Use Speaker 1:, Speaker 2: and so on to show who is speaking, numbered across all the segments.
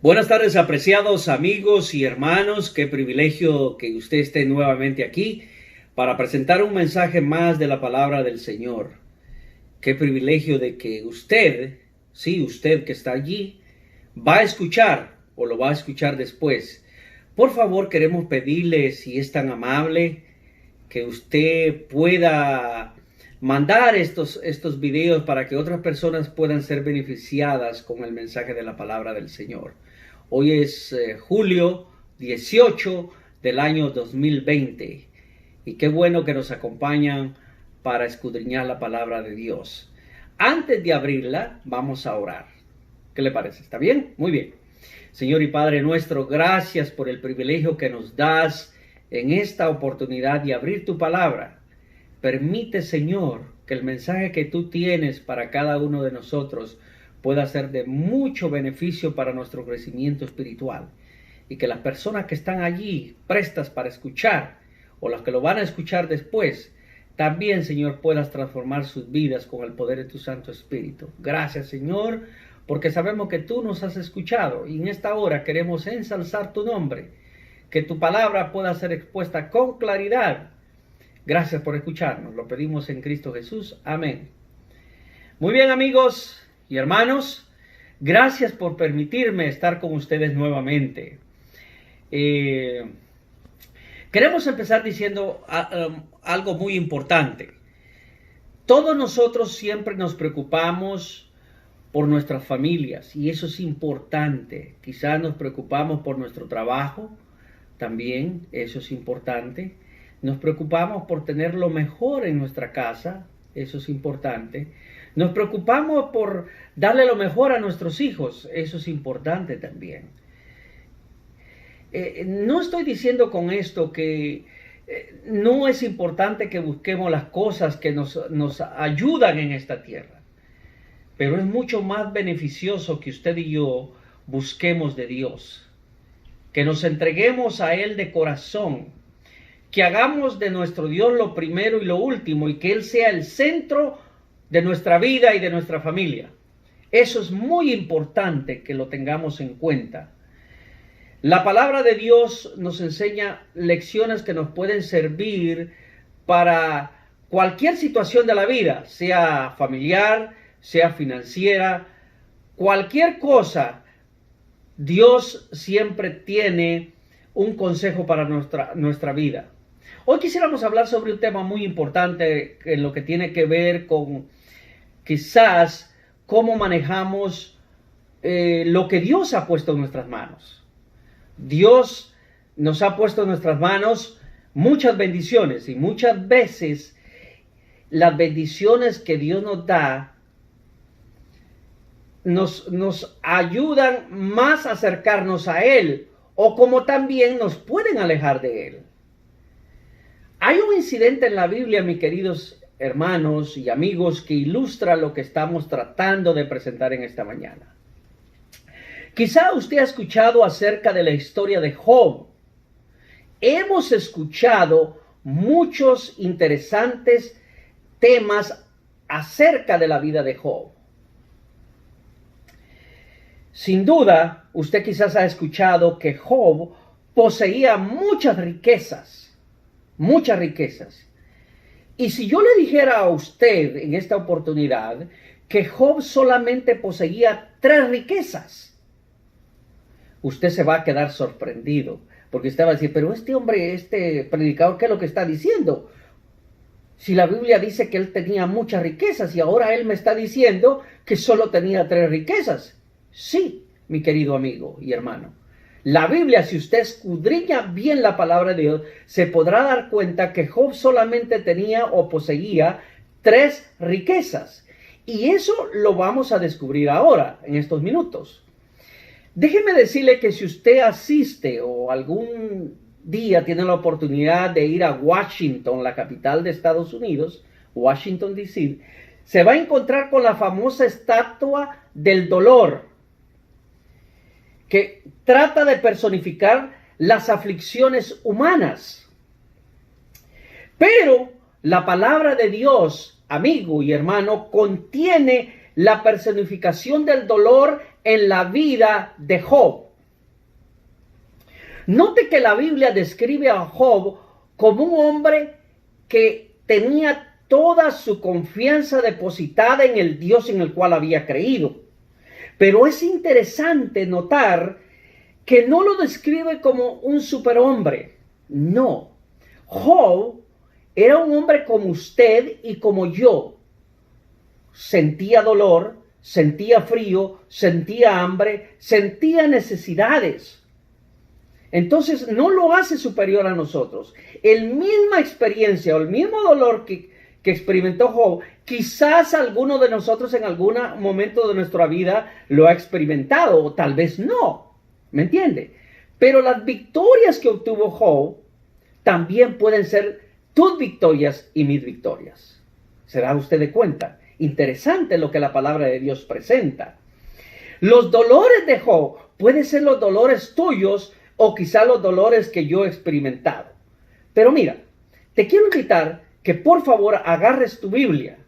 Speaker 1: Buenas tardes, apreciados amigos y hermanos. Qué privilegio que usted esté nuevamente aquí para presentar un mensaje más de la palabra del Señor. Qué privilegio de que usted, sí, usted que está allí, va a escuchar o lo va a escuchar después. Por favor, queremos pedirle, si es tan amable, que usted pueda mandar estos videos para que otras personas puedan ser beneficiadas con el mensaje de la palabra del Señor. Hoy es julio 18 del año 2020 y qué bueno que nos acompañan para escudriñar la palabra de Dios. Antes de abrirla, vamos a orar. ¿Qué le parece? ¿Está bien? Muy bien. Señor y Padre nuestro, gracias por el privilegio que nos das en esta oportunidad de abrir tu palabra. Permite, Señor, que el mensaje que tú tienes para cada uno de nosotros pueda ser de mucho beneficio para nuestro crecimiento espiritual. Y que las personas que están allí prestas para escuchar, o las que lo van a escuchar después, también, Señor, puedas transformar sus vidas con el poder de tu Santo Espíritu. Gracias, Señor, porque sabemos que tú nos has escuchado. Y en esta hora queremos ensalzar tu nombre. Que tu palabra pueda ser expuesta con claridad. Gracias por escucharnos. Lo pedimos en Cristo Jesús. Amén. Muy bien, amigos y hermanos, gracias por permitirme estar con ustedes nuevamente. Queremos empezar diciendo algo muy importante. Todos nosotros siempre nos preocupamos por nuestras familias y eso es importante. Quizás nos preocupamos por nuestro trabajo, también eso es importante. Nos preocupamos por tener lo mejor en nuestra casa, eso es importante. Nos preocupamos por darle lo mejor a nuestros hijos, eso es importante también. No estoy diciendo con esto que no es importante que busquemos las cosas que nos ayudan en esta tierra, pero es mucho más beneficioso que usted y yo busquemos de Dios, que nos entreguemos a Él de corazón, que hagamos de nuestro Dios lo primero y lo último y que Él sea el centro de nuestra vida y de nuestra familia. Eso es muy importante que lo tengamos en cuenta. La palabra de Dios nos enseña lecciones que nos pueden servir para cualquier situación de la vida, sea familiar, sea financiera, cualquier cosa. Dios siempre tiene un consejo para nuestra vida. Hoy quisiéramos hablar sobre un tema muy importante en lo que tiene que ver con quizás cómo manejamos lo que Dios ha puesto en nuestras manos. Dios nos ha puesto en nuestras manos muchas bendiciones y muchas veces las bendiciones que Dios nos da nos ayudan más a acercarnos a Él o como también nos pueden alejar de Él. Hay un incidente en la Biblia, mis queridos hermanos y amigos, que ilustra lo que estamos tratando de presentar en esta mañana. Quizá usted ha escuchado acerca de la historia de Job. Hemos escuchado muchos interesantes temas acerca de la vida de Job. Sin duda, usted quizás ha escuchado que Job poseía muchas riquezas. Muchas riquezas. Y si yo le dijera a usted en esta oportunidad que Job solamente poseía 3 riquezas, usted se va a quedar sorprendido, porque usted va a decir, pero este hombre, este predicador, ¿qué es lo que está diciendo? Si la Biblia dice que él tenía muchas riquezas y ahora él me está diciendo que solo tenía 3 riquezas. Sí, mi querido amigo y hermano. La Biblia, si usted escudriña bien la palabra de Dios, se podrá dar cuenta que Job solamente tenía o poseía 3 riquezas. Y eso lo vamos a descubrir ahora, en estos minutos. Déjeme decirle que si usted asiste o algún día tiene la oportunidad de ir a Washington, la capital de Estados Unidos, Washington, D.C., se va a encontrar con la famosa estatua del dolor, que trata de personificar las aflicciones humanas. Pero la palabra de Dios, amigo y hermano, contiene la personificación del dolor en la vida de Job. Note que la Biblia describe a Job como un hombre que tenía toda su confianza depositada en el Dios en el cual había creído. Pero es interesante notar que no lo describe como un superhombre. No. Job era un hombre como usted y como yo. Sentía dolor, sentía frío, sentía hambre, sentía necesidades. Entonces no lo hace superior a nosotros. El misma experiencia o el mismo dolor que experimentó Job, quizás alguno de nosotros en algún momento de nuestra vida lo ha experimentado, o tal vez no. ¿Me entiende? Pero las victorias que obtuvo Job también pueden ser tus victorias y mis victorias. ¿Se da usted de cuenta? Interesante lo que la palabra de Dios presenta. Los dolores de Job pueden ser los dolores tuyos o quizá los dolores que yo he experimentado. Pero mira, te quiero invitar que por favor agarres tu Biblia.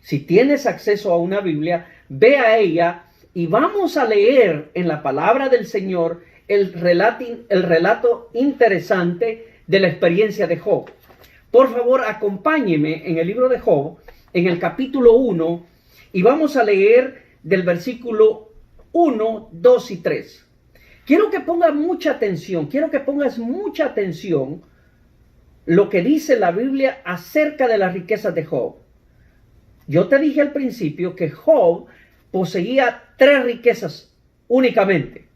Speaker 1: Si tienes acceso a una Biblia, ve a ella y vamos a leer en la palabra del Señor el relato interesante de la experiencia de Job. Por favor, acompáñeme en el libro de Job, en el capítulo 1, y vamos a leer del versículo 1, 2 y 3. Quiero que pongas mucha atención, lo que dice la Biblia acerca de las riquezas de Job. Yo te dije al principio que Job poseía 3 riquezas únicamente.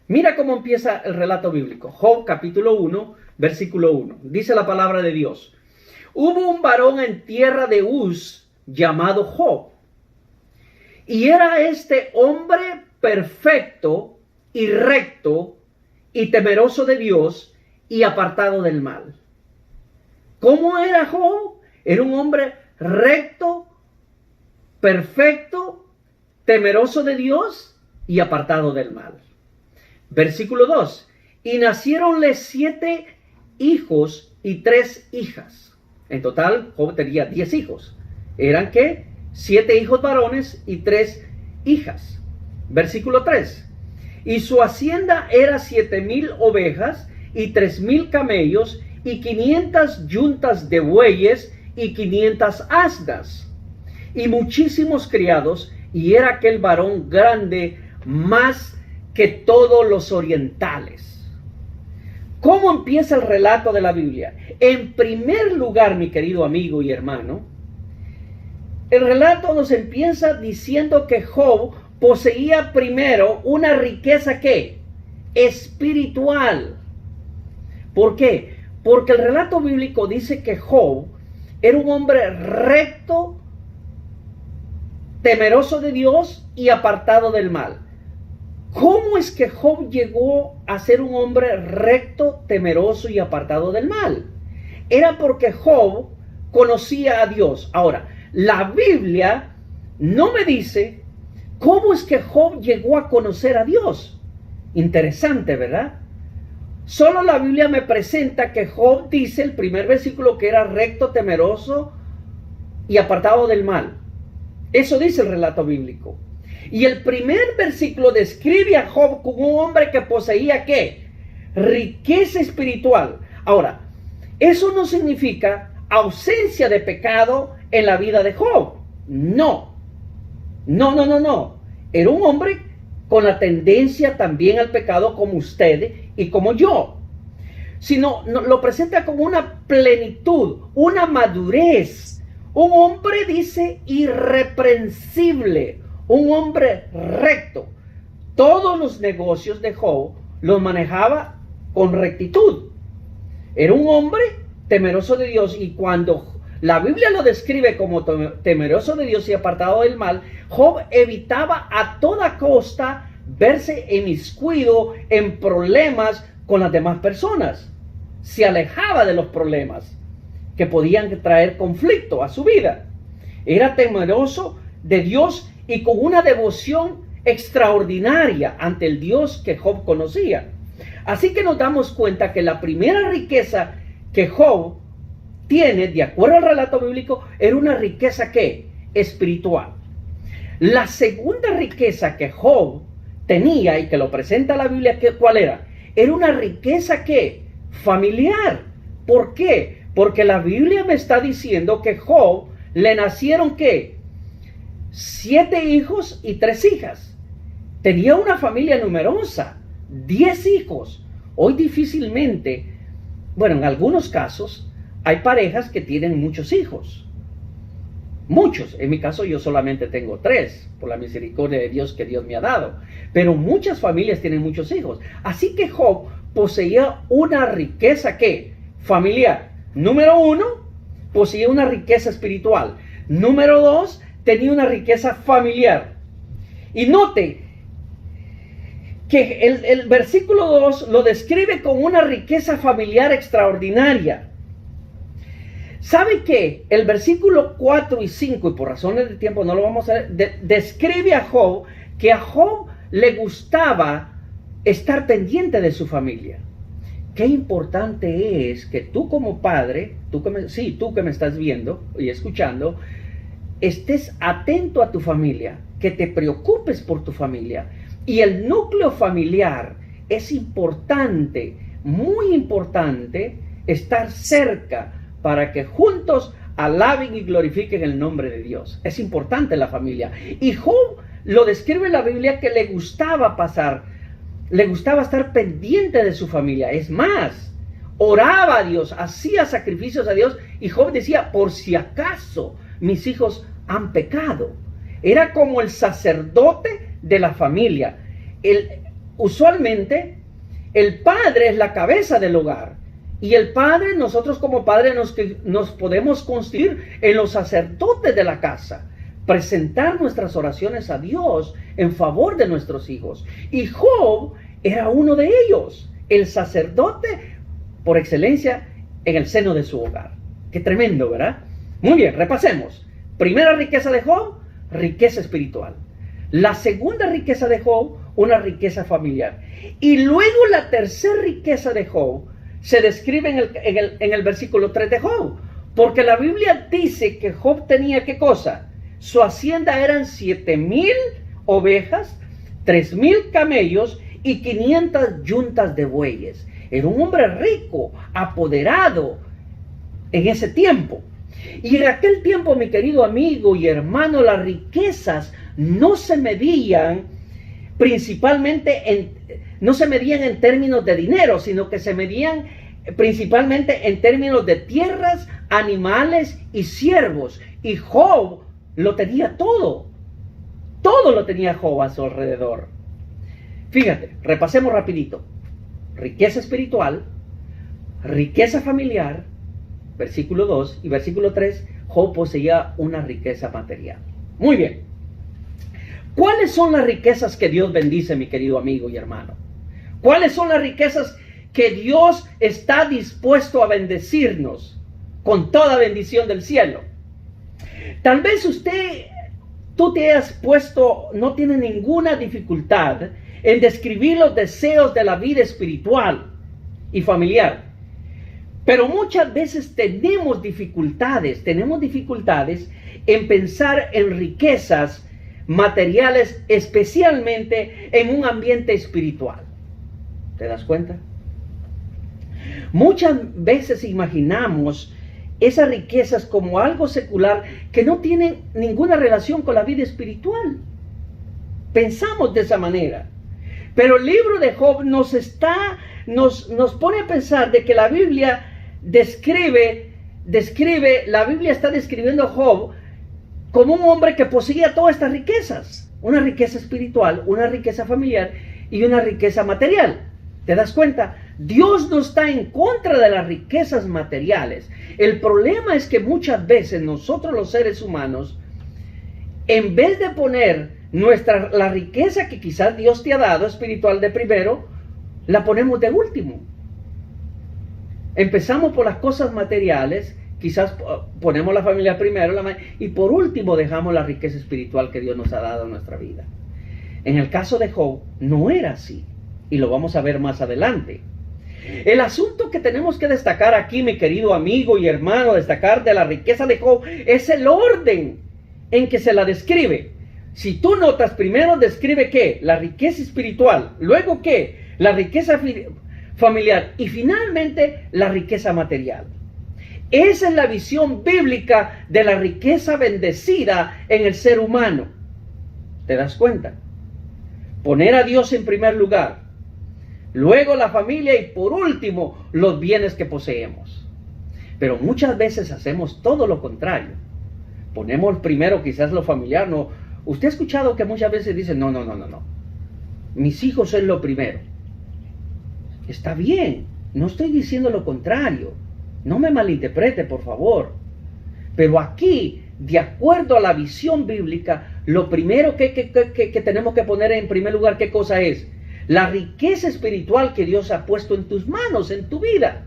Speaker 1: Mira cómo empieza el relato bíblico. Job capítulo 1, versículo 1. Dice la palabra de Dios. Hubo un varón en tierra de Uz llamado Job. Y era este hombre perfecto y recto y temeroso de Dios y apartado del mal. ¿Cómo era Job? Era un hombre recto, perfecto, temeroso de Dios y apartado del mal. Versículo 2. Y naciéronle 7 hijos y 3 hijas. En total, Job tenía 10 hijos. ¿Eran qué? 7 hijos varones y 3 hijas. Versículo 3. Y su hacienda era 7,000 ovejas y 3,000 camellos y 500 yuntas de bueyes y 500 asnas, y muchísimos criados, y era aquel varón grande más que todos los orientales. ¿Cómo empieza el relato de la Biblia? En primer lugar, mi querido amigo y hermano, el relato nos empieza diciendo que Job poseía primero una riqueza ¿qué? Espiritual. ¿Por qué? Porque el relato bíblico dice que Job era un hombre recto, temeroso de Dios y apartado del mal. ¿Cómo es que Job llegó a ser un hombre recto, temeroso y apartado del mal? Era porque Job conocía a Dios. Ahora, la Biblia no me dice cómo es que Job llegó a conocer a Dios. Interesante, ¿verdad? Solo la Biblia me presenta que Job dice, el primer versículo, que era recto, temeroso y apartado del mal. Eso dice el relato bíblico. Y el primer versículo describe a Job como un hombre que poseía ¿qué? Riqueza espiritual. Ahora, eso no significa ausencia de pecado en la vida de Job. No. Era un hombre con la tendencia también al pecado como usted y como yo. Sino lo presenta como una plenitud, una madurez. Un hombre, dice, irreprensible, un hombre recto. Todos los negocios de Job los manejaba con rectitud. Era un hombre temeroso de Dios, y cuando la Biblia lo describe como temeroso de Dios y apartado del mal, Job evitaba a toda costa verse inmiscuido en problemas con las demás personas. Se alejaba de los problemas que podían traer conflicto a su vida. Era temeroso de Dios y con una devoción extraordinaria ante el Dios que Job conocía. Así que nos damos cuenta que la primera riqueza que Job tiene, de acuerdo al relato bíblico, era una riqueza ¿qué? Espiritual. La segunda riqueza que Job tenía y que lo presenta la Biblia, ¿cuál era? era una riqueza ¿qué? Familiar. ¿Por qué? Porque la Biblia me está diciendo que Job le nacieron ¿qué? 7 hijos y 3 hijas. Tenía una familia numerosa, 10 hijos. Hoy difícilmente, bueno, en algunos casos hay parejas que tienen muchos hijos. Muchos. En mi caso yo solamente tengo 3, por la misericordia de Dios que Dios me ha dado. Pero muchas familias tienen muchos hijos. Así que Job poseía una riqueza ¿qué? Familiar. Número 1, poseía una riqueza espiritual. Número 2, tenía una riqueza familiar. Y note que el versículo 2 lo describe con una riqueza familiar extraordinaria. ¿Sabe qué? El versículo 4 y 5, y por razones de tiempo no lo vamos a ver, describe a Job que a Job le gustaba estar pendiente de su familia. Qué importante es que tú como padre, tú que me estás viendo y escuchando, estés atento a tu familia, que te preocupes por tu familia. Y el núcleo familiar es importante, muy importante, estar cerca para que juntos alaben y glorifiquen el nombre de Dios. Es importante la familia. Y Job lo describe en la Biblia que le gustaba estar pendiente de su familia. Es más, oraba a Dios, hacía sacrificios a Dios, y Job decía, por si acaso mis hijos han pecado. Era como el sacerdote de la familia. Usualmente el padre es la cabeza del hogar, y el padre, nosotros como padres nos podemos constituir en los sacerdotes de la casa, presentar nuestras oraciones a Dios en favor de nuestros hijos. Y Job era uno de ellos, el sacerdote por excelencia en el seno de su hogar. Qué tremendo, ¿verdad? Muy bien, repasemos. Primera riqueza de Job, riqueza espiritual. La segunda riqueza de Job, una riqueza familiar. Y luego la tercera riqueza de Job se describe en el versículo 3 de Job. Porque la Biblia dice que Job tenía ¿qué cosa? Su hacienda eran 7,000 ovejas, 3,000 camellos y 500 yuntas de bueyes. Era un hombre rico, apoderado en ese tiempo. Y en aquel tiempo, mi querido amigo y hermano, las riquezas no se medían no se medían en términos de dinero, sino que se medían principalmente en términos de tierras, animales y siervos. Y Job lo tenía todo. Todo lo tenía Job a su alrededor. Fíjate, repasemos rapidito. Riqueza espiritual, riqueza familiar, versículo 2 y versículo 3, Job poseía una riqueza material. Muy bien. ¿Cuáles son las riquezas que Dios bendice, mi querido amigo y hermano? ¿Cuáles son las riquezas que Dios está dispuesto a bendecirnos con toda bendición del cielo? Tal vez tú te has puesto, no tiene ninguna dificultad en describir los deseos de la vida espiritual y familiar. Pero muchas veces tenemos dificultades en pensar en riquezas materiales, especialmente en un ambiente espiritual. ¿Te das cuenta? Muchas veces imaginamos esas riquezas como algo secular que no tienen ninguna relación con la vida espiritual. Pensamos de esa manera. Pero el libro de Job nos pone a pensar de que la Biblia la Biblia está describiendo a Job como un hombre que poseía todas estas riquezas. Una riqueza espiritual, una riqueza familiar y una riqueza material. ¿Te das cuenta? Dios no está en contra de las riquezas materiales. El problema es que muchas veces nosotros los seres humanos, en vez de poner la riqueza que quizás Dios te ha dado espiritual de primero, la ponemos de último. Empezamos por las cosas materiales, quizás ponemos la familia primero y por último dejamos la riqueza espiritual que Dios nos ha dado en nuestra vida. En el caso de Job no era así, y lo vamos a ver más adelante. El asunto que tenemos que destacar aquí, mi querido amigo y hermano, destacar de la riqueza de Job, es el orden en que se la describe. Si tú notas, primero describe ¿qué? La riqueza espiritual. Luego ¿qué? La riqueza familiar y finalmente la riqueza material. Esa es la visión bíblica de la riqueza bendecida en el ser humano. ¿Te das cuenta? Poner a Dios en primer lugar, luego la familia y por último los bienes que poseemos. Pero muchas veces hacemos todo lo contrario. Ponemos primero quizás lo familiar. No. Usted ha escuchado que muchas veces dicen, no. Mis hijos es lo primero. Está bien, no estoy diciendo lo contrario. No me malinterprete, por favor. Pero aquí, de acuerdo a la visión bíblica, lo primero que tenemos que poner en primer lugar, ¿qué cosa es? La riqueza espiritual que Dios ha puesto en tus manos, en tu vida.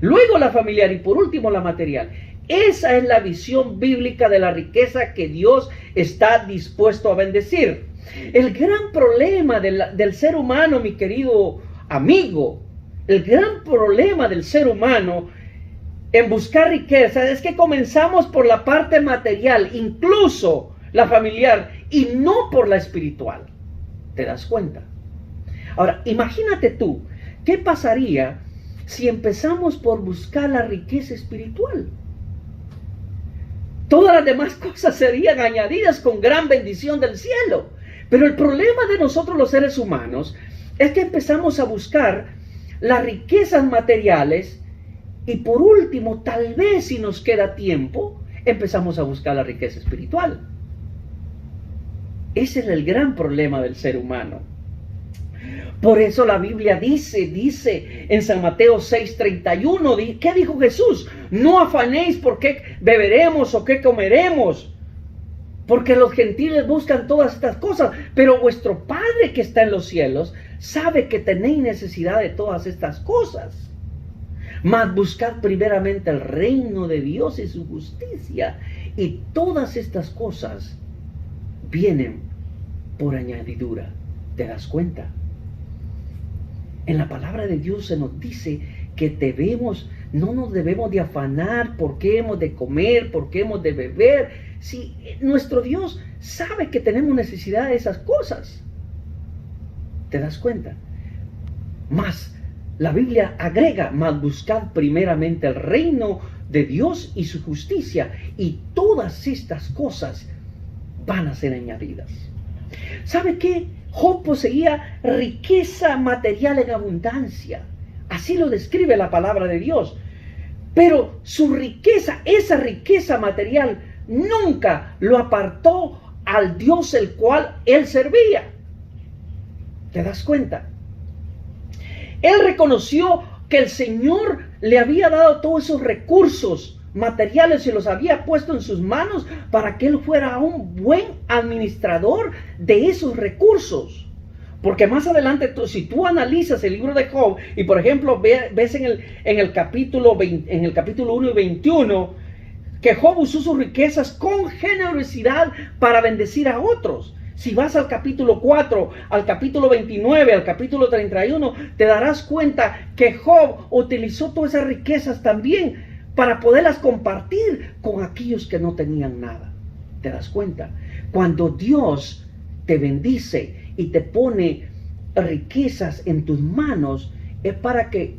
Speaker 1: Luego la familiar y por último la material. Esa es la visión bíblica de la riqueza que Dios está dispuesto a bendecir. El gran problema del ser humano, mi querido amigo, el gran problema del ser humano en buscar riqueza es que comenzamos por la parte material, incluso la familiar, y no por la espiritual. ¿Te das cuenta? Ahora, imagínate tú, ¿qué pasaría si empezamos por buscar la riqueza espiritual? Todas las demás cosas serían añadidas con gran bendición del cielo. Pero el problema de nosotros los seres humanos es que empezamos a buscar las riquezas materiales y por último, tal vez si nos queda tiempo, empezamos a buscar la riqueza espiritual. Ese es el gran problema del ser humano. Por eso la Biblia dice en San Mateo 6:31, ¿qué dijo Jesús? No afanéis por qué beberemos o qué comeremos, porque los gentiles buscan todas estas cosas, pero vuestro Padre que está en los cielos sabe que tenéis necesidad de todas estas cosas. Mas buscad primeramente el reino de Dios y su justicia, y todas estas cosas vienen por añadidura. ¿Te das cuenta? En la palabra de Dios se nos dice que no nos debemos de afanar por qué hemos de comer, por qué hemos de beber. Si nuestro Dios sabe que tenemos necesidad de esas cosas. ¿Te das cuenta? Más, la Biblia agrega, mas buscad primeramente el reino de Dios y su justicia, y todas estas cosas van a ser añadidas. ¿Sabe qué? Job poseía riqueza material en abundancia. Así lo describe la palabra de Dios. Pero su riqueza, esa riqueza material, nunca lo apartó al Dios el cual él servía. ¿Te das cuenta? Él reconoció que el Señor le había dado todos esos recursos materiales y los había puesto en sus manos para que él fuera un buen administrador de esos recursos. Porque más adelante, si tú analizas el libro de Job y por ejemplo ves en el capítulo 1 y 21 que Job usó sus riquezas con generosidad para bendecir a otros. Si vas al capítulo 4, al capítulo 29, al capítulo 31, te darás cuenta que Job utilizó todas esas riquezas también para poderlas compartir con aquellos que no tenían nada. ¿Te das cuenta? Cuando Dios te bendice y te pone riquezas en tus manos, es para que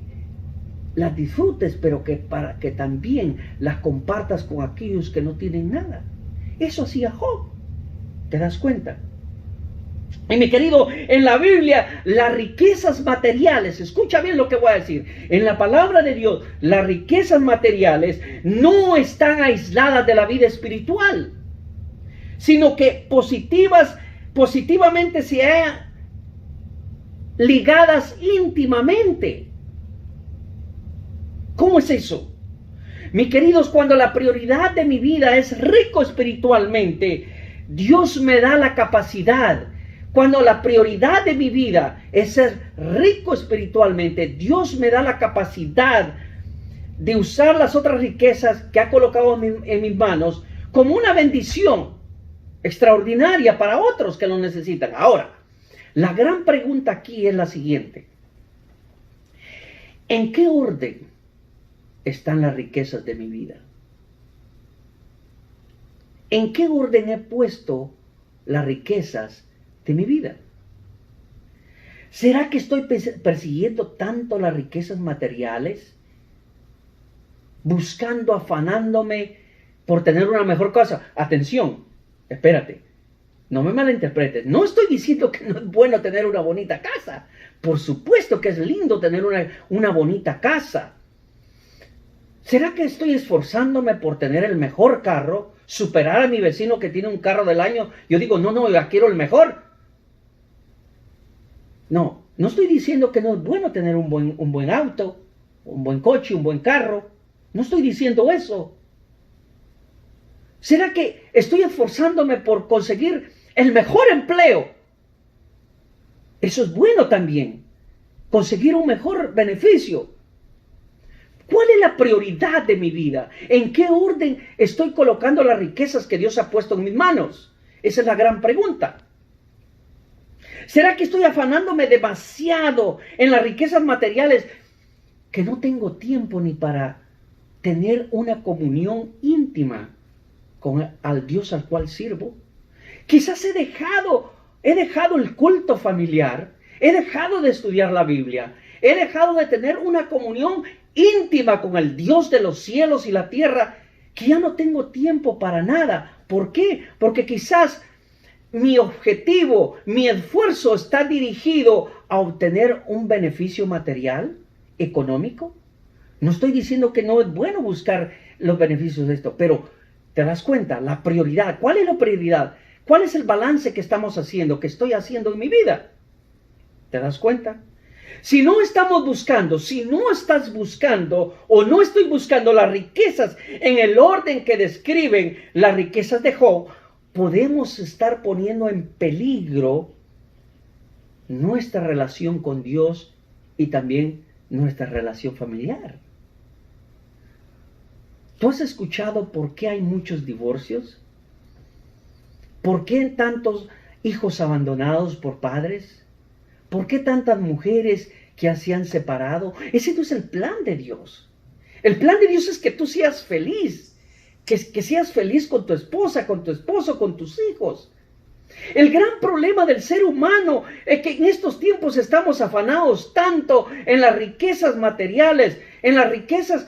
Speaker 1: las disfrutes, pero para que también las compartas con aquellos que no tienen nada. Eso hacía Job. ¿Te das cuenta? Y mi querido, en la Biblia, las riquezas materiales, escucha bien lo que voy a decir, en la palabra de Dios, las riquezas materiales no están aisladas de la vida espiritual, sino que positivamente se hayan ligadas íntimamente. ¿Cómo es eso? Mis queridos, cuando la prioridad de mi vida es rico espiritualmente, Dios me da la capacidad. Cuando la prioridad de mi vida es ser rico espiritualmente, Dios me da la capacidad de usar las otras riquezas que ha colocado en mis manos como una bendición extraordinaria para otros que lo necesitan. Ahora, la gran pregunta aquí es la siguiente. ¿En qué orden están las riquezas de mi vida? ¿En qué orden he puesto las riquezas de mi vida? ¿Será que estoy persiguiendo tanto las riquezas materiales? Buscando, afanándome por tener una mejor casa. Atención, espérate, no me malinterpretes. No estoy diciendo que no es bueno tener una bonita casa. Por supuesto que es lindo tener una bonita casa. ¿Será que estoy esforzándome por tener el mejor carro? Superar a mi vecino que tiene un carro del año. Yo digo, no, ya quiero el mejor. No estoy diciendo que no es bueno tener un buen auto, un buen coche, un buen carro. No estoy diciendo eso. ¿Será que estoy esforzándome por conseguir el mejor empleo? Eso es bueno también. Conseguir un mejor beneficio. ¿Cuál es la prioridad de mi vida? ¿En qué orden estoy colocando las riquezas que Dios ha puesto en mis manos? Esa es la gran pregunta. ¿Será que estoy afanándome demasiado en las riquezas materiales que no tengo tiempo ni para tener una comunión íntima con al Dios al cual sirvo? Quizás he dejado el culto familiar, he dejado de estudiar la Biblia, he dejado de tener una comunión íntima con el Dios de los cielos y la tierra, que ya no tengo tiempo para nada. ¿Por qué? Porque quizás mi objetivo, mi esfuerzo está dirigido a obtener un beneficio material, económico. No estoy diciendo que no es bueno buscar los beneficios de esto, pero te das cuenta, la prioridad. ¿Cuál es la prioridad? ¿Cuál es el balance que estamos haciendo, que estoy haciendo en mi vida? ¿Te das cuenta? Si no estamos buscando, si no estás buscando o no estoy buscando las riquezas en el orden que describen las riquezas de Job, podemos estar poniendo en peligro nuestra relación con Dios y también nuestra relación familiar. ¿Tú has escuchado por qué hay muchos divorcios? ¿Por qué tantos hijos abandonados por padres? ¿Por qué tantas mujeres que se han separado? Ese no es el plan de Dios. El plan de Dios es que tú seas feliz, que seas feliz con tu esposa, con tu esposo, con tus hijos. El gran problema del ser humano es que en estos tiempos estamos afanados tanto en las riquezas materiales, en las riquezas,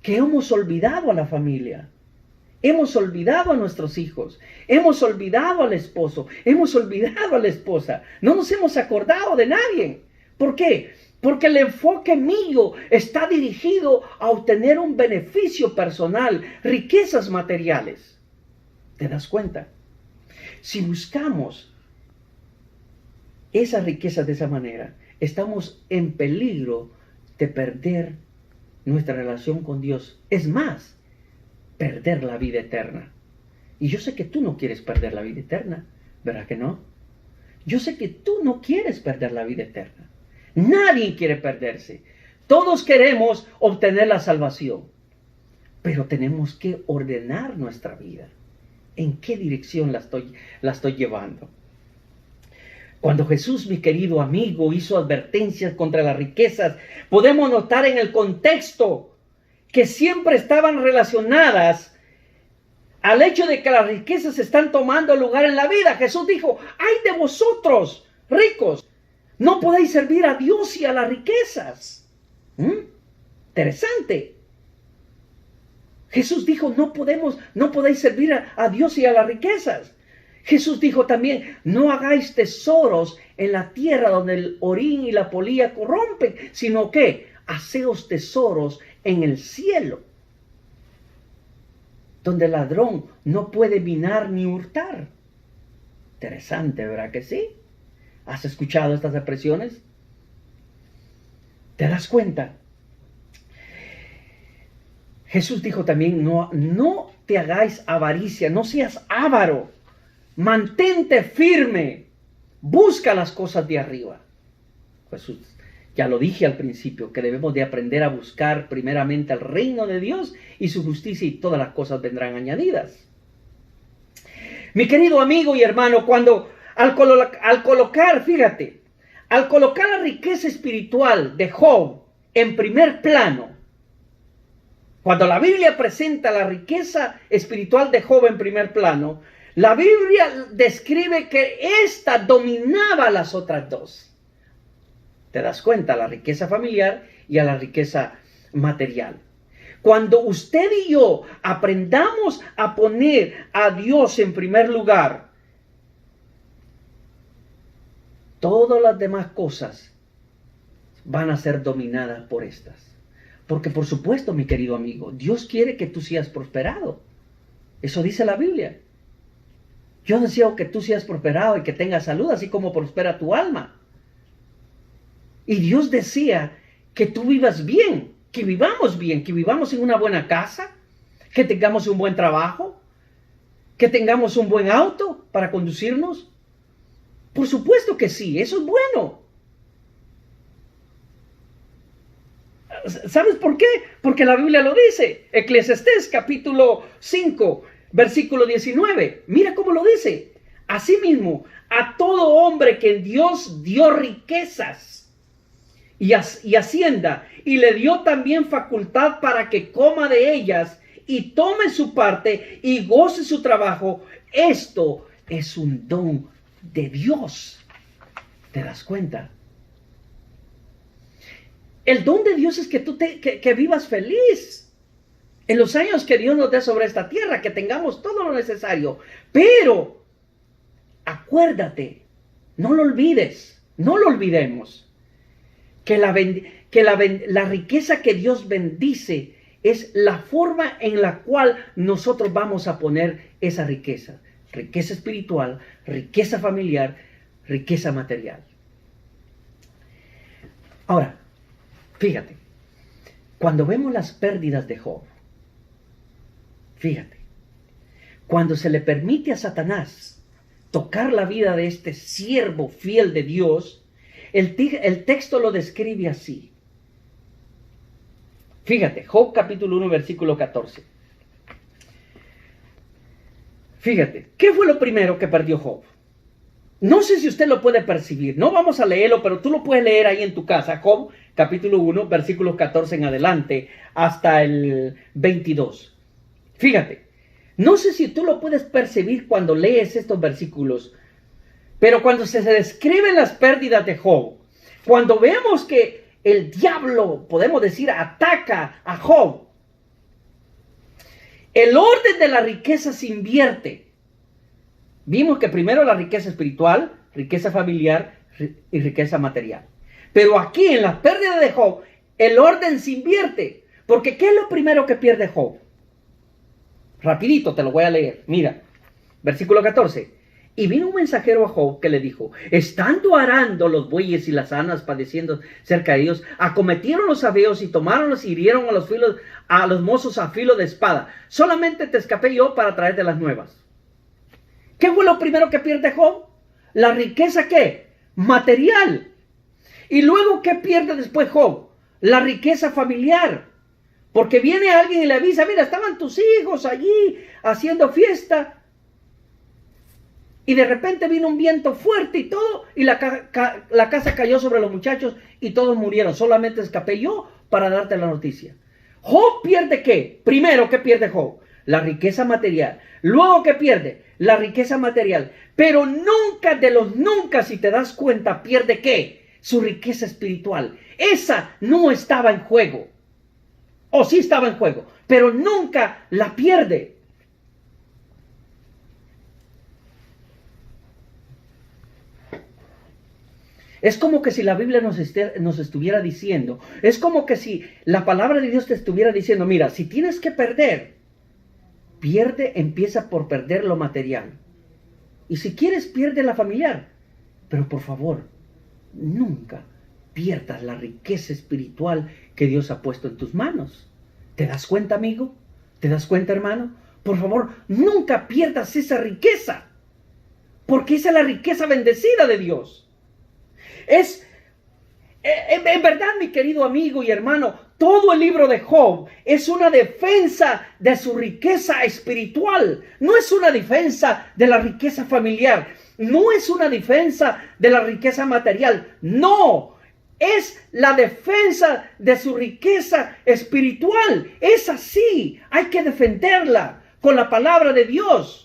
Speaker 1: que hemos olvidado a la familia. Hemos olvidado a nuestros hijos, hemos olvidado al esposo, hemos olvidado a la esposa. No nos hemos acordado de nadie. ¿Por qué? Porque el enfoque mío está dirigido a obtener un beneficio personal, riquezas materiales. ¿Te das cuenta? Si buscamos esas riquezas de esa manera, estamos en peligro de perder nuestra relación con Dios. Es más, perder la vida eterna. Y yo sé que tú no quieres perder la vida eterna, ¿verdad que no? Yo sé que tú no quieres perder la vida eterna. Nadie quiere perderse. Todos queremos obtener la salvación. Pero tenemos que ordenar nuestra vida. ¿En qué dirección la estoy llevando? Cuando Jesús, mi querido amigo, hizo advertencias contra las riquezas, podemos notar en el contexto que siempre estaban relacionadas al hecho de que las riquezas están tomando lugar en la vida. Jesús dijo, ¡ay de vosotros, ricos! No podéis servir a Dios y a las riquezas. Interesante. Jesús dijo, no podéis servir a Dios y a las riquezas. Jesús dijo también, no hagáis tesoros en la tierra donde el orín y la polilla corrompen, sino que haceos tesoros en el cielo, donde el ladrón no puede minar ni hurtar. Interesante, ¿verdad que sí? ¿Has escuchado estas expresiones? ¿Te das cuenta? Jesús dijo también, no te hagáis avaricia, no seas avaro, mantente firme, busca las cosas de arriba. Jesús, ya lo dije al principio, que debemos de aprender a buscar primeramente el reino de Dios y su justicia, y todas las cosas vendrán añadidas. Mi querido amigo y hermano, al colocar la riqueza espiritual de Job en primer plano, cuando la Biblia presenta la riqueza espiritual de Job en primer plano, la Biblia describe que ésta dominaba las otras dos. ¿Te das cuenta? A la riqueza familiar y a la riqueza material. Cuando usted y yo aprendamos a poner a Dios en primer lugar, todas las demás cosas van a ser dominadas por estas. Porque por supuesto, mi querido amigo, Dios quiere que tú seas prosperado. Eso dice la Biblia. Yo deseo que tú seas prosperado y que tengas salud, así como prospera tu alma. Y Dios desea que tú vivas bien, que vivamos bien, que vivamos en una buena casa, que tengamos un buen trabajo, que tengamos un buen auto para conducirnos. Por supuesto que sí, eso es bueno. ¿Sabes por qué? Porque la Biblia lo dice. Eclesiastés capítulo 5, versículo 19. Mira cómo lo dice. Asimismo, a todo hombre que Dios dio riquezas y hacienda, y le dio también facultad para que coma de ellas y tome su parte y goce su trabajo, esto es un don de Dios. ¿Te das cuenta? El don de Dios es que tú que vivas feliz en los años que Dios nos dé sobre esta tierra, que tengamos todo lo necesario. Pero acuérdate, no lo olvides, no lo olvidemos, que la riqueza que Dios bendice es la forma en la cual nosotros vamos a poner esa riqueza. Riqueza espiritual, riqueza familiar, riqueza material. Ahora, fíjate, cuando vemos las pérdidas de Job, fíjate, cuando se le permite a Satanás tocar la vida de este siervo fiel de Dios, el texto lo describe así. Fíjate, Job capítulo 1, versículo 14. Fíjate, ¿qué fue lo primero que perdió Job? No sé si usted lo puede percibir, no vamos a leerlo, pero tú lo puedes leer ahí en tu casa. Job capítulo 1, versículos 14 en adelante hasta el 22. Fíjate, no sé si tú lo puedes percibir cuando lees estos versículos, pero cuando se describen las pérdidas de Job, cuando vemos que el diablo, podemos decir, ataca a Job, el orden de la riqueza se invierte. Vimos que primero la riqueza espiritual, riqueza familiar y riqueza material. Pero aquí en las pérdidas de Job, el orden se invierte. Porque ¿qué es lo primero que pierde Job? Rapidito te lo voy a leer. Mira, versículo 14. Y vino un mensajero a Job que le dijo: estando arando los bueyes y las asnas padeciendo cerca de ellos, acometieron los sabeos y tomaronlos y hirieron a los mozos a filo de espada. Solamente te escapé yo para traerte las nuevas. ¿Qué fue lo primero que pierde Job? La riqueza, ¿qué? Material. Y luego, ¿qué pierde después Job? La riqueza familiar. Porque viene alguien y le avisa: mira, estaban tus hijos allí haciendo fiesta. Y de repente vino un viento fuerte y todo, y la casa cayó sobre los muchachos y todos murieron. Solamente escapé yo para darte la noticia. ¿Job pierde qué? Primero, ¿qué pierde Job? La riqueza material. Luego, ¿qué pierde? La riqueza material. Pero nunca de los nunca, si te das cuenta, pierde ¿qué? Su riqueza espiritual. Esa no estaba en juego. O sí estaba en juego, pero nunca la pierde. Es como que si la Biblia nos estuviera diciendo, es como que si la palabra de Dios te estuviera diciendo: mira, si tienes que perder, empieza por perder lo material. Y si quieres, pierde la familiar. Pero por favor, nunca pierdas la riqueza espiritual que Dios ha puesto en tus manos. ¿Te das cuenta, amigo? ¿Te das cuenta, hermano? Por favor, nunca pierdas esa riqueza. Porque esa es la riqueza bendecida de Dios. En verdad, mi querido amigo y hermano, todo el libro de Job es una defensa de su riqueza espiritual. No es una defensa de la riqueza familiar. No es una defensa de la riqueza material. No, es la defensa de su riqueza espiritual. Es así. Hay que defenderla con la palabra de Dios.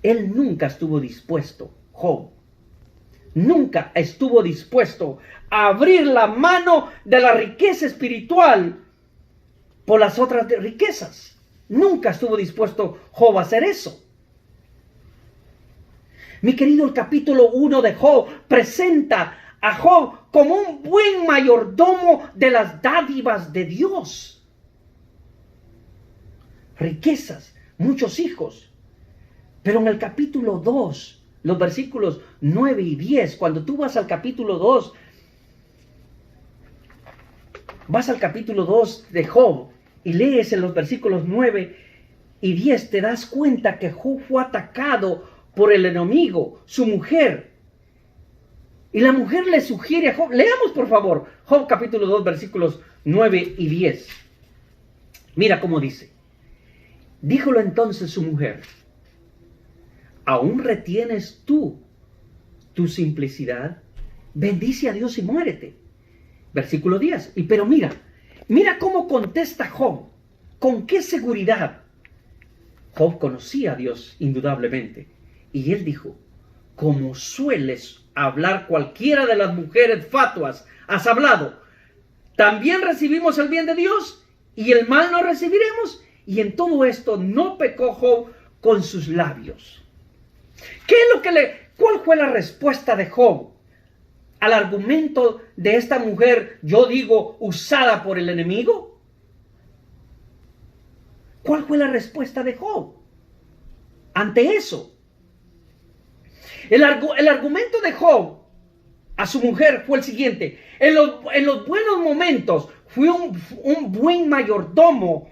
Speaker 1: Él nunca estuvo dispuesto, Job, nunca estuvo dispuesto a abrir la mano de la riqueza espiritual por las otras riquezas. Nunca estuvo dispuesto Job a hacer eso. Mi querido, el capítulo 1 de Job presenta a Job como un buen mayordomo de las dádivas de Dios. Riquezas, muchos hijos. Pero en el capítulo 2, los versículos 9 y 10, cuando tú vas al capítulo 2, vas al capítulo 2 de Job y lees en los versículos 9 y 10, te das cuenta que Job fue atacado por el enemigo, su mujer. Y la mujer le sugiere a Job, leamos por favor, Job capítulo 2, versículos 9 y 10. Mira cómo dice. Díjolo entonces su mujer, ¿aún retienes tú tu simplicidad? Bendice a Dios y muérete. Versículo 10. Pero mira cómo contesta Job. ¿Con qué seguridad? Job conocía a Dios indudablemente. Y él dijo, como sueles hablar cualquiera de las mujeres fatuas, has hablado. También recibimos el bien de Dios y el mal no recibiremos. Y en todo esto no pecó Job con sus labios. ¿Cuál fue la respuesta de Job al argumento de esta mujer, yo digo, usada por el enemigo? ¿Cuál fue la respuesta de Job ante eso? El argumento de Job a su mujer fue el siguiente. En los buenos momentos fue un buen mayordomo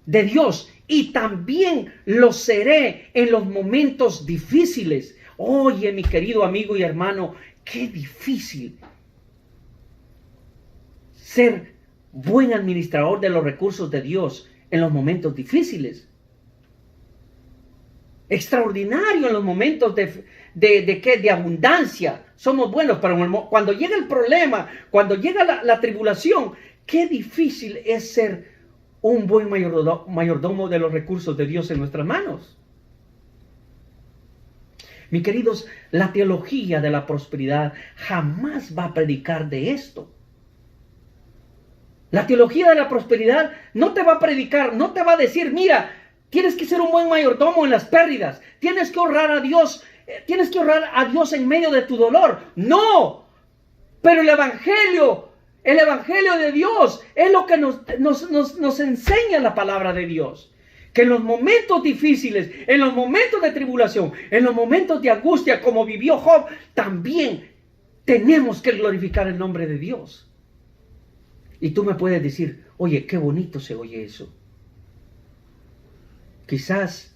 Speaker 1: de Dios y también lo seré en los momentos difíciles. Oye, mi querido amigo y hermano, qué difícil ser buen administrador de los recursos de Dios en los momentos difíciles. Extraordinario en los momentos de abundancia. Somos buenos, pero cuando llega el problema, cuando llega la tribulación, qué difícil es ser un buen mayordomo de los recursos de Dios en nuestras manos. Mis queridos, la teología de la prosperidad jamás va a predicar de esto. La teología de la prosperidad no te va a predicar, no te va a decir, mira, tienes que ser un buen mayordomo en las pérdidas, tienes que honrar a Dios en medio de tu dolor. No, pero el evangelio de Dios es lo que nos enseña la palabra de Dios. Que en los momentos difíciles, en los momentos de tribulación, en los momentos de angustia, como vivió Job, también tenemos que glorificar el nombre de Dios. Y tú me puedes decir, oye, qué bonito se oye eso. Quizás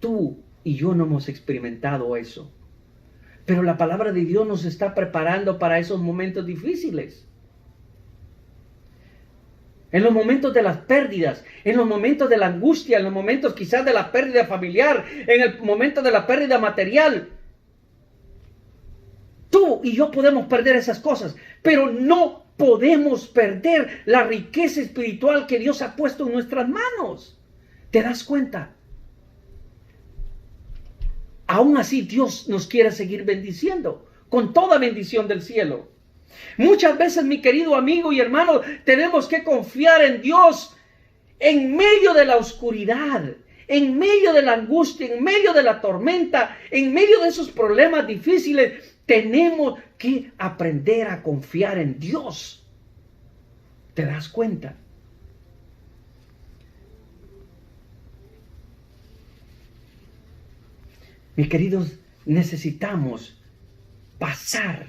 Speaker 1: tú y yo no hemos experimentado eso. Pero la palabra de Dios nos está preparando para esos momentos difíciles. En los momentos de las pérdidas, en los momentos de la angustia, en los momentos quizás de la pérdida familiar, en el momento de la pérdida material. Tú y yo podemos perder esas cosas, pero no podemos perder la riqueza espiritual que Dios ha puesto en nuestras manos. ¿Te das cuenta? Aún así Dios nos quiere seguir bendiciendo con toda bendición del cielo. Muchas veces, mi querido amigo y hermano, tenemos que confiar en Dios en medio de la oscuridad, en medio de la angustia, en medio de la tormenta, en medio de esos problemas difíciles. Tenemos que aprender a confiar en Dios. ¿Te das cuenta? Mis queridos, necesitamos pasar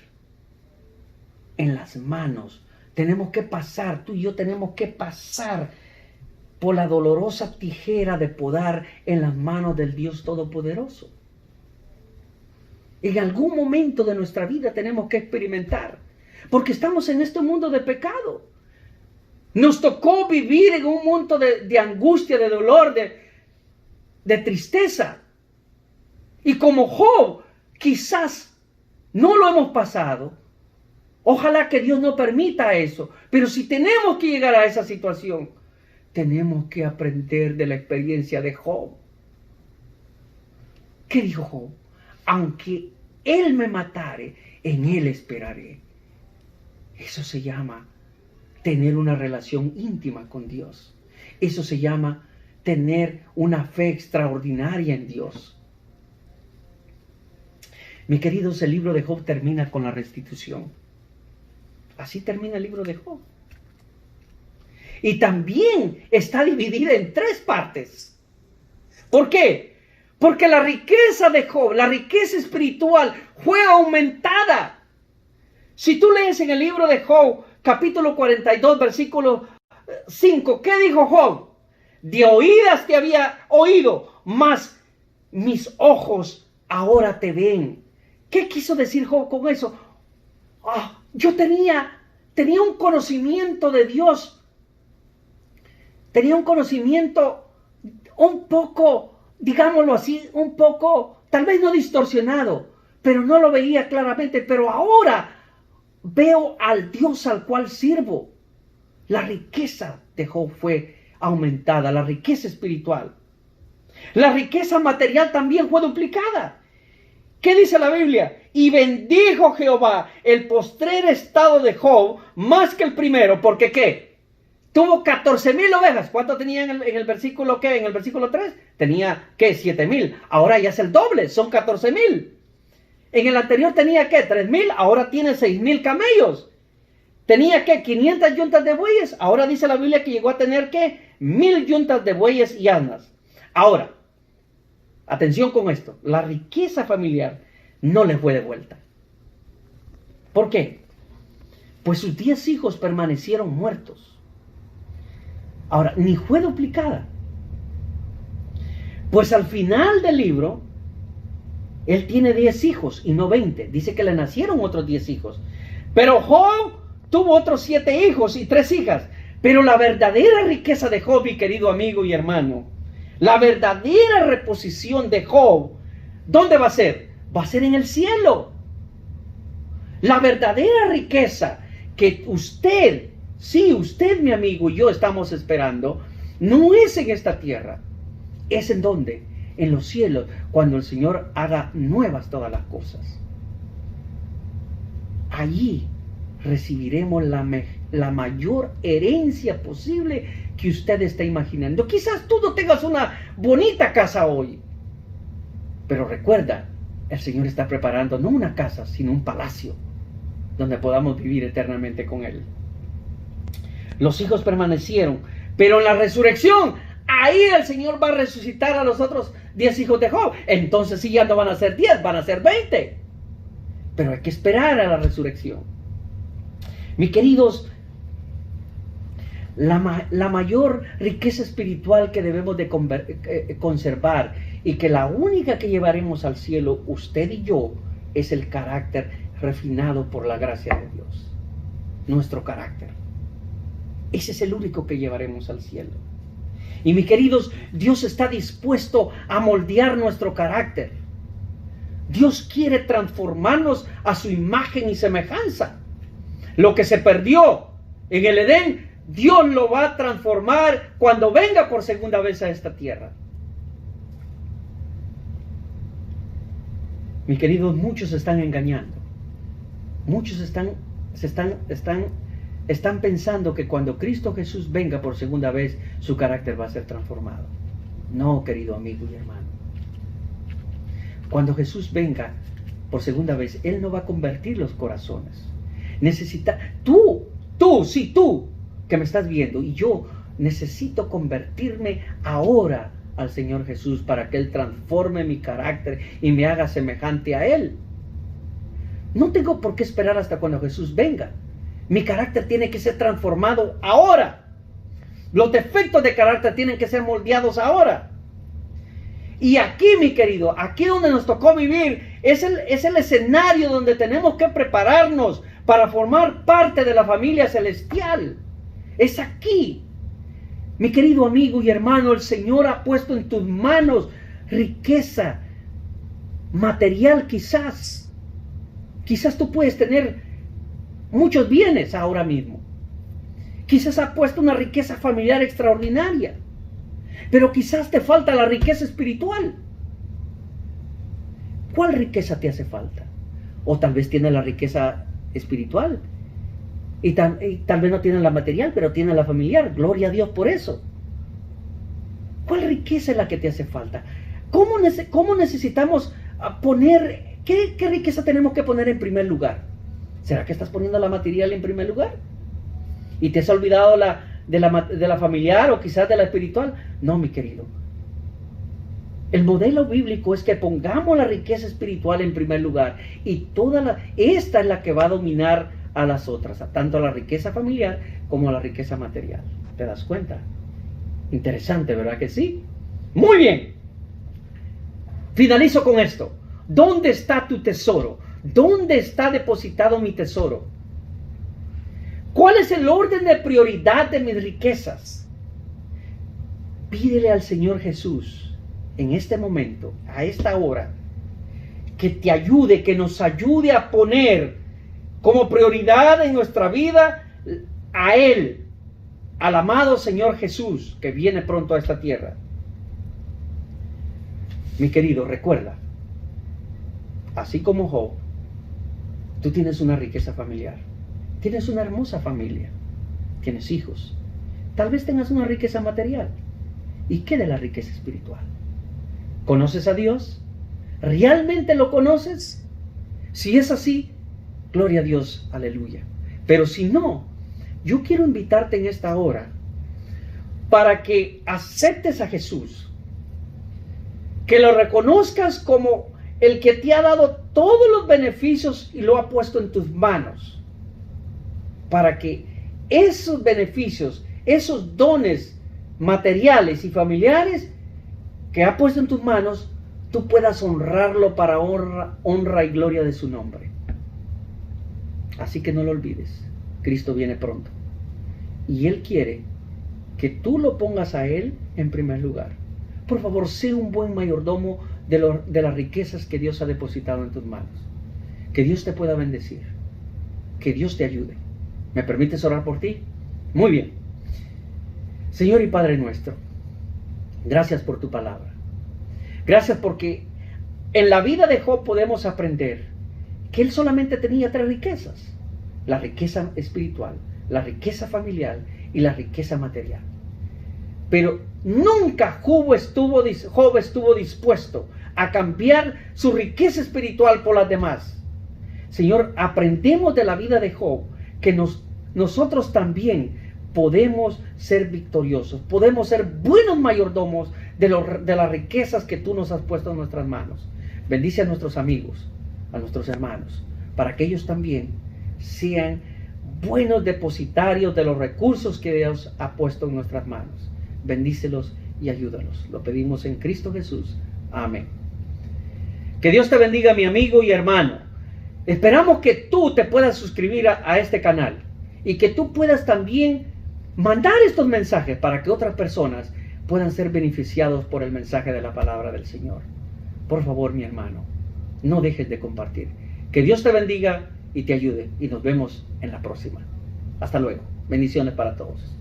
Speaker 1: en las manos. Tenemos que pasar, tú y yo tenemos que pasar por la dolorosa tijera de podar en las manos del Dios Todopoderoso. En algún momento de nuestra vida tenemos que experimentar, porque estamos en este mundo de pecado. Nos tocó vivir en un mundo de angustia, de dolor, de tristeza. Y como Job, quizás no lo hemos pasado. Ojalá que Dios no permita eso. Pero si tenemos que llegar a esa situación, tenemos que aprender de la experiencia de Job. ¿Qué dijo Job? Aunque él me matare, en él esperaré. Eso se llama tener una relación íntima con Dios. Eso se llama tener una fe extraordinaria en Dios. Mis queridos, el libro de Job termina con la restitución. Así termina el libro de Job. Y también está dividida en 3 partes. ¿Por qué? Porque la riqueza de Job, la riqueza espiritual, fue aumentada. Si tú lees en el libro de Job, capítulo 42, versículo 5, ¿qué dijo Job? De oídas te había oído, mas mis ojos ahora te ven. ¿Qué quiso decir Job con eso? Yo tenía un conocimiento de Dios. Tenía un conocimiento un poco, digámoslo así, un poco, tal vez no distorsionado, pero no lo veía claramente. Pero ahora veo al Dios al cual sirvo. La riqueza de Job fue aumentada, la riqueza espiritual. La riqueza material también fue duplicada. ¿Qué dice la Biblia? Y bendijo Jehová el postrer estado de Job más que el primero. ¿Porque qué? Tuvo 14,000 ovejas. ¿Cuánto tenía en el versículo qué? En el versículo 3. Tenía, ¿qué? 7,000. Ahora ya es el doble, son 14,000. En el anterior tenía, ¿qué? 3,000. Ahora tiene 6,000 camellos. Tenía, ¿qué? 500 yuntas de bueyes. Ahora dice la Biblia que llegó a tener, ¿qué? 1,000 yuntas de bueyes y asnas. Ahora, atención con esto. La riqueza familiar no le fue devuelta. ¿Por qué? Pues sus 10 hijos permanecieron muertos. Ahora, ni fue duplicada. Pues al final del libro, él tiene 10 hijos y no 20. Dice que le nacieron otros 10 hijos. Pero Job tuvo otros 7 hijos y 3 hijas. Pero la verdadera riqueza de Job, mi querido amigo y hermano, la verdadera reposición de Job, ¿dónde va a ser? Va a ser en el cielo. La verdadera riqueza que usted, sí, usted, mi amigo, y yo estamos esperando, no es en esta tierra. ¿Es en dónde? En los cielos, cuando el Señor haga nuevas todas las cosas. Allí recibiremos la mayor herencia posible que usted está imaginando. Quizás tú no tengas una bonita casa hoy, pero recuerda, el Señor está preparando no una casa, sino un palacio donde podamos vivir eternamente con Él. Los hijos permanecieron, pero en la resurrección, ahí el Señor va a resucitar a los otros 10 hijos de Job. Entonces sí, ya no van a ser 10, van a ser 20. Pero hay que esperar a la resurrección. Mis queridos, la mayor riqueza espiritual que debemos de conservar y que la única que llevaremos al cielo, usted y yo, es el carácter refinado por la gracia de Dios. Nuestro carácter. Ese es el único que llevaremos al cielo. Y mis queridos, Dios está dispuesto a moldear nuestro carácter. Dios quiere transformarnos a su imagen y semejanza. Lo que se perdió en el Edén, Dios lo va a transformar cuando venga por segunda vez a esta tierra. Mis queridos, muchos se están engañando. Muchos están pensando que cuando Cristo Jesús venga por segunda vez, su carácter va a ser transformado. No, querido amigo y hermano. Cuando Jesús venga por segunda vez, Él no va a convertir los corazones. Tú, que me estás viendo, y yo necesito convertirme ahora al Señor Jesús para que Él transforme mi carácter y me haga semejante a Él. No tengo por qué esperar hasta cuando Jesús venga. Mi carácter tiene que ser transformado ahora. Los defectos de carácter tienen que ser moldeados ahora. Y aquí, mi querido, aquí donde nos tocó vivir, es el escenario donde tenemos que prepararnos para formar parte de la familia celestial. Es aquí. Mi querido amigo y hermano, el Señor ha puesto en tus manos riqueza material quizás. Quizás tú puedes tener muchos bienes ahora mismo. Quizás ha puesto una riqueza familiar extraordinaria. Pero quizás te falta la riqueza espiritual. ¿Cuál riqueza te hace falta? O tal vez tiene la riqueza espiritual. Y tal vez no tiene la material, pero tiene la familiar. Gloria a Dios por eso. ¿Cuál riqueza es la que te hace falta? ¿Cómo necesitamos poner, qué riqueza tenemos que poner en primer lugar? ¿Será que estás poniendo la material en primer lugar? ¿Y te has olvidado de la familiar o quizás de la espiritual? No, mi querido. El modelo bíblico es que pongamos la riqueza espiritual en primer lugar. Y esta es la que va a dominar a las otras, tanto la riqueza familiar como la riqueza material. ¿Te das cuenta? Interesante, ¿verdad que sí? Muy bien. Finalizo con esto. ¿Dónde está tu tesoro? ¿Dónde está depositado mi tesoro? ¿Cuál es el orden de prioridad de mis riquezas? Pídele al Señor Jesús en este momento, a esta hora, que te ayude, que nos ayude a poner como prioridad en nuestra vida a Él, al amado Señor Jesús, que viene pronto a esta tierra. Mi querido, recuerda, así como Job, tú tienes una riqueza familiar, tienes una hermosa familia, tienes hijos, tal vez tengas una riqueza material. ¿Y qué de la riqueza espiritual? ¿Conoces a Dios? ¿Realmente lo conoces? Si es así, gloria a Dios, aleluya. Pero si no, yo quiero invitarte en esta hora para que aceptes a Jesús, que lo reconozcas como el que te ha dado todos los beneficios y lo ha puesto en tus manos, para que esos beneficios, esos dones materiales y familiares que ha puesto en tus manos, tú puedas honrarlo para honra y gloria de su nombre. Así que no lo olvides, Cristo viene pronto y Él quiere que tú lo pongas a Él en primer lugar. Por favor, sé un buen mayordomo de las riquezas que Dios ha depositado en tus manos. Que Dios te pueda bendecir, que Dios te ayude. ¿Me permites orar por ti? Muy bien. Señor y Padre nuestro, gracias por tu palabra. Gracias porque en la vida de Job podemos aprender que él solamente tenía 3 riquezas: la riqueza espiritual, la riqueza familiar y la riqueza material. Pero nunca Job estuvo dispuesto a cambiar su riqueza espiritual por las demás. Señor, aprendemos de la vida de Job que nosotros también podemos ser victoriosos, podemos ser buenos mayordomos de las riquezas que tú nos has puesto en nuestras manos. Bendice a nuestros amigos, a nuestros hermanos, para que ellos también sean buenos depositarios de los recursos que Dios ha puesto en nuestras manos. Bendícelos y ayúdalos. Lo pedimos en Cristo Jesús. Amén. Que Dios te bendiga, mi amigo y hermano. Esperamos que tú te puedas suscribir a este canal y que tú puedas también mandar estos mensajes para que otras personas puedan ser beneficiados por el mensaje de la palabra del Señor. Por favor, mi hermano, no dejes de compartir. Que Dios te bendiga y te ayude, y nos vemos en la próxima. Hasta luego. Bendiciones para todos.